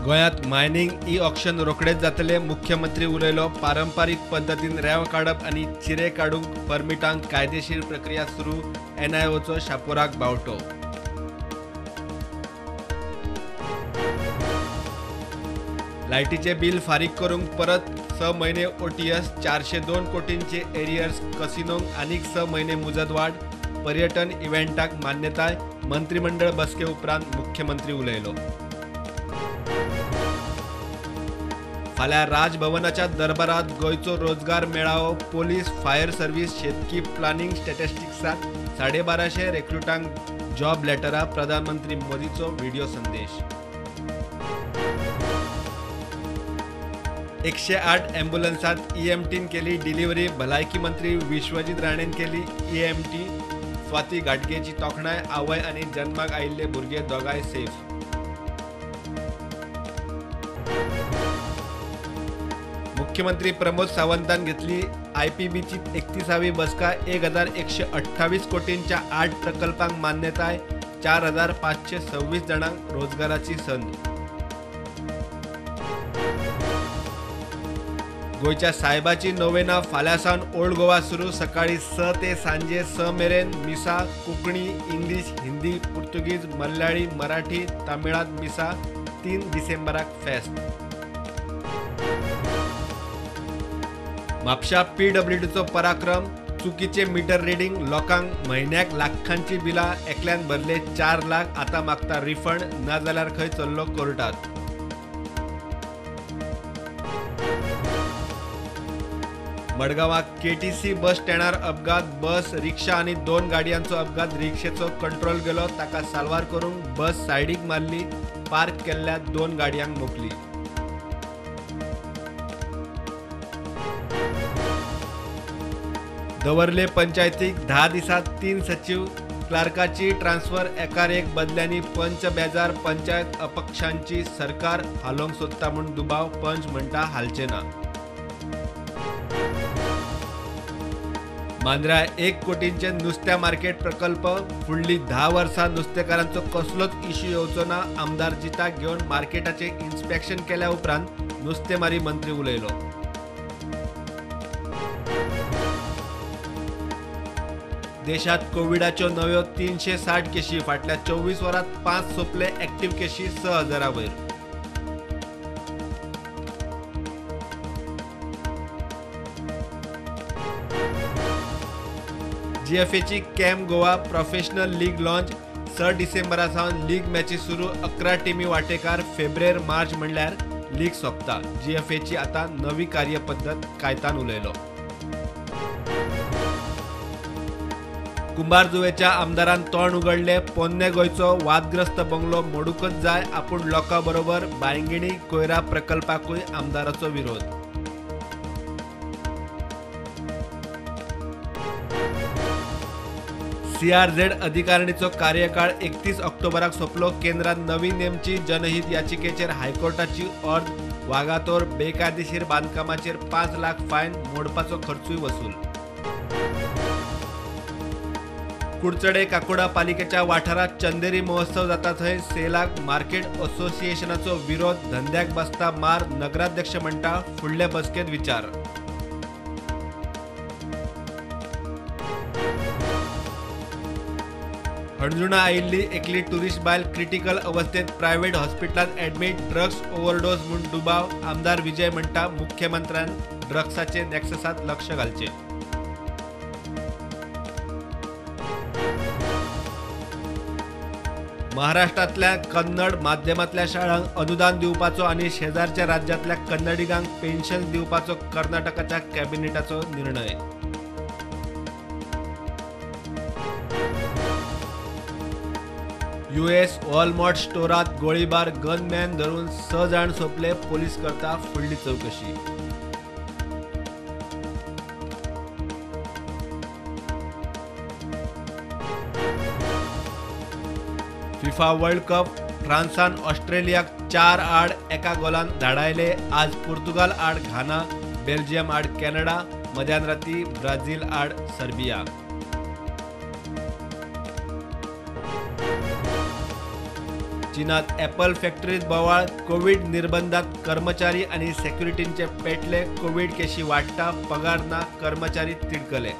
गोयात mining e auction रोखडेच जातले. मुख्यमंत्री उलयलो. पारंपारीक पद्धतीन रेंव काडप आनी चिरे काडूंक परमिटांक कायदेशीर प्रक्रिया सुरू. NIOचो शापोराक बावटो. लायटीचे बिल फारीक करूंक परत 6 महिने OTS. 402 कोटींचे एरियर्स. कसिनोंक आनीक 6 महिने मुजतवाड. पर्यटन इव्हेंटाक मान्यताय. मंत्रिमंडळ बसके उपरांत मुख्यमंत्री उलयलो. फाल्यां राजभवनाच्या दरबारात गोंयचो रोजगार मेळावो. पोलीस, फायर सर्व्हिस, शेतकी, प्लॅनिंग, स्टॅटिस्टिक्साक 1250 रिक्रुटांक जॉब लेटरा. प्रधानमंत्री मोदीचो व्हिडिओ संदेश. 108 ॲम्ब्युलन्सात EMTन केली डिलिव्हरी. भलायकी मंत्री विश्वजीत राणेन केली EMT. स्वाती घाटगेची तोखणाय. आवय आनी जन्माक आयिल्ले भुरगे दोगांय सेफ. मुख्यमंत्री प्रमोद सावंतान घेतली IPBची 31वी बसका. 1128 कोटींच्या 8 प्रकल्पांक मान्यताय. 4526 जणांक रोजगाराची संद. गोयच्या सायबाची नोवेना फाल्यां ओल्ड गोवा सुरू. सकाळी 6 ते सांजे 6 मेरेन. मिसा कोंकणी, इंग्लिश, हिंदी, पुर्तुगीज, मल्याळी, मराठी, तामिळात मिसा. 3 डिसेंबराक फेस्त. म्हापशा PWDचो पराक्रम. चुकीचे मीटर रिडिंग. लोकांक म्हयन्याक लाखांची बिलां एकल्यान भरले 4 लाख. आतां मागता रिफंड. नाजाल्यार खंय चल्लो कोर्टात. मडगांवाक KTC बस स्टँडार अपघात. बस, रिक्षा आनी 2 गाडयांचो अपघात. रिक्षेचो कंट्रोल गेलो. ताका साल्वार करूंक बस सायडीक मारली. पार्क केल्ल्या 2 गाडयांक मोकली. दवर्ले पंचायतीक 10 दिसात 3 सचिव. क्लार्काची ट्रान्सफर. एकार एक बदल्यांनी पंच बेजार. पंचायत अपक्षांची. सरकार हालोवंक सोदता म्हूण दुबाव. पंच म्हणटा हालचे ना. मांद्र्या 1 कोटींचे नुस्त्या मार्केट प्रकल्प. फुडली 10 वर्सां नुस्तेकारांचो कसलोच इश्यू येवचो ना. आमदार जिताक घेवन मार्केटाचे इन्स्पेक्शन केल्या उपरांत नुस्तेमारी मंत्री उलयलो. देशात कोविडाच्यो नव्यो 360 केशी. फाटल्या 24 वरांत 5 सोंपले. एक्टिव्ह केशी 6000 वयर. GFAची camp Goa professional league launch. 6 डिसेंबरा सावन लीग मॅची सुरू. 11 टिमी वांटेकार. फेब्रेर मार्च म्हणल्यार लीग सोंपता. GFAची आतां नवी कार्यपद्दत. कायतान उलयलो. कुंभारजुवेच्या आमदारान तोंड उगडले. पोन्ने गोंयचो वादग्रस्त बंगलो मोडूकच जाय. आपूण लोकां बरोबर. बायंगिणी कोयरा प्रकल्पाकूय आमदाराचो विरोध. CRZ अधिकारिणीचो कार्यकाळ 31 ऑक्टोबराक सोंपलो. केंद्रान नवी नेमची. जनहित याचिकेचेर हायकोर्टाची अर्द. वागातोर बेकायदेशीर बांदकामाचेर 5 लाख फायन. मोडपाचो खर्चूय वसूल. कुडचडे काकोडा पालिकेच्या वाठारात चंदेरी महोत्सव जाता. थंय सेलाक मार्केट असोसिएशनाचो विरोध. धंद्याक बसता मार. नगराध्यक्ष म्हणटा फुडले बसकेत विचार. हणजुणा आयिल्ली एकली टुरिस्ट बायल क्रिटिकल अवस्थेत. प्रायव्हेट हॉस्पिटलांत ॲडमीट. ड्रग्स ओव्हरडोस म्हूण दुबाव. आमदार विजय म्हणटा मुख्यमंत्र्यान ड्रग्साचे नॅक्ससात लक्ष घालचे. महाराष्ट्रातल्या कन्नड माध्यमांतल्या शाळांक अनुदान दिवपाचो आनी शेजारच्या राज्यांतल्या कन्नडिगांक पेन्शन दिवपाचो कर्नाटकाच्या कॅबिनेटाचो निर्णय. US वॉलमार्ट स्टोरात गोळीबार. गनमॅन धरून 6 जाण सोंपले. पोलीस करता फुडली चवकशी. FIFA World Cup. फ्रांसान ऑस्ट्रेलियाक 4 आड 1 गोलान धाडायले. आज पुर्तुगाल आड घाना. बेल्जियम आड कॅनडा. मध्यान राती ब्राझील आड सर्बिया. चीनात ॲपल फॅक्टरीत बोवाळ, कोविड निर्बंधात कर्मचारी आणि सेक्युरिटींचे पेटले. कोविड केशी वाडटा, पगार ना, कर्मचारी तिडकले.